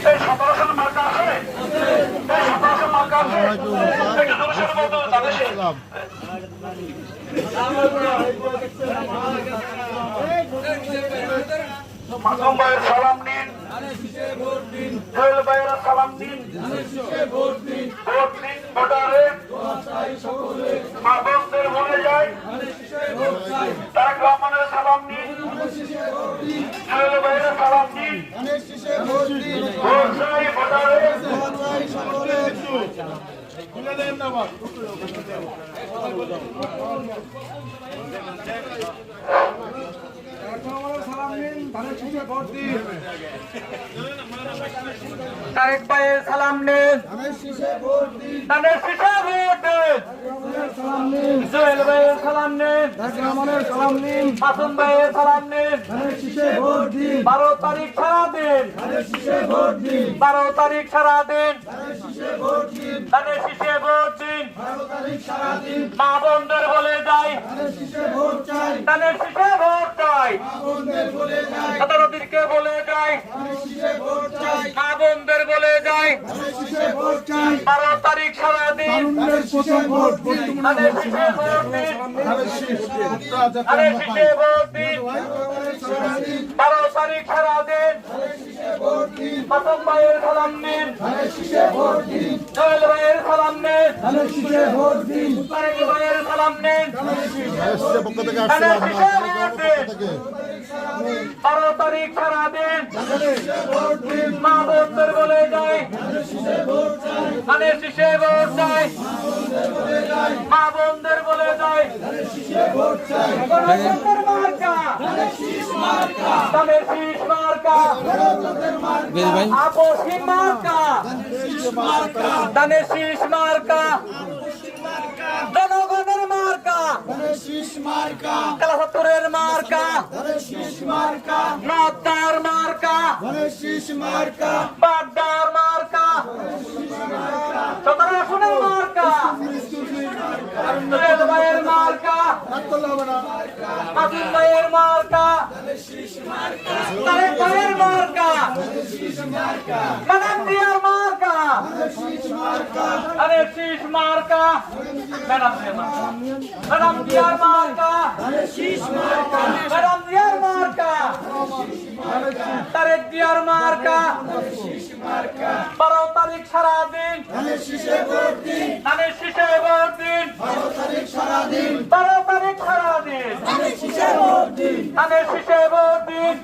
এই 17 সাল মার্কা আছে, এই 17 সাল মার্কা আছে, একটু জোরসোর মতো তাদের মাসুম ভাইয়ের সালাম নিন, জুয়েল ভাইয়ের সালাম নিন, ভোট দিন ভোটারে, মা বোনদের ভুলে যায়, তারেক রহমানের সালাম নিন, জুয়েল ভাইয়ের সালাম নিন, ভোট চাই ভোটারে। তারেক ভাইয়ের সালাম নিন, ধানের শীষে ভোট দিন, জুয়েল ভাইয়ের সালাম নিন, মাসুম ভাইয়ের সালাম নিন, 12 তারিখ সারাদিন, 12 তারিখ সারাদিন, ধানের শীষে ভোট দিন, মা বোনদের বলে যাই, ধানের শীষে ভোট চাই, ছাত্রদেরকে বলে যাই, মা বোনদের বলে যাই, 12 তারিখ সারাদিন, ধানের শীষে ভোট দিন, ধানের শীষে ভোট দিন, 12 তারিখ সারাদিন, মাসুম ভাইয়ের সালাম নিন, জুয়েল ভাইয়ের সালাম নিন, তারেক ভাইয়ের সালাম নিন, ধানের শীষে ভোট দিন, 12 তারিখ সারাদিন, মা বোনদের বলে যায়, ধানের শীষে ভোট চাই, মা বোনদের বলে যায়, গণতন্ত্রের মার্কা, ধানের শীষ মার্কা, আপসহীন মার্কা, ধানের শীষ মার্কা, জনগণের মার্কা, কালাছত্তরের মার্কা, নদ্দার মার্কা, বাগদার মার্কা, 17 আসনের মার্কা, জুয়েল ভাইয়ের মার্কা, মাসুম ভাইয়ের মার্কা, তারেক ভাইয়ের মার্কা, ম্যাডাম জিয়ার মার্কা, ধানের শীষ মার্কা, ম্যাডাম জিয়ার মার্কা, ম্যাডাম জিয়ার মার্কা, তারেক জিয়ার মার্কা, 12 তারিখ সারাদিন, ধানের শীষে ভোট দিন, 12 তারিখ সারাদিন, ধানের শীষে ভোট দিন।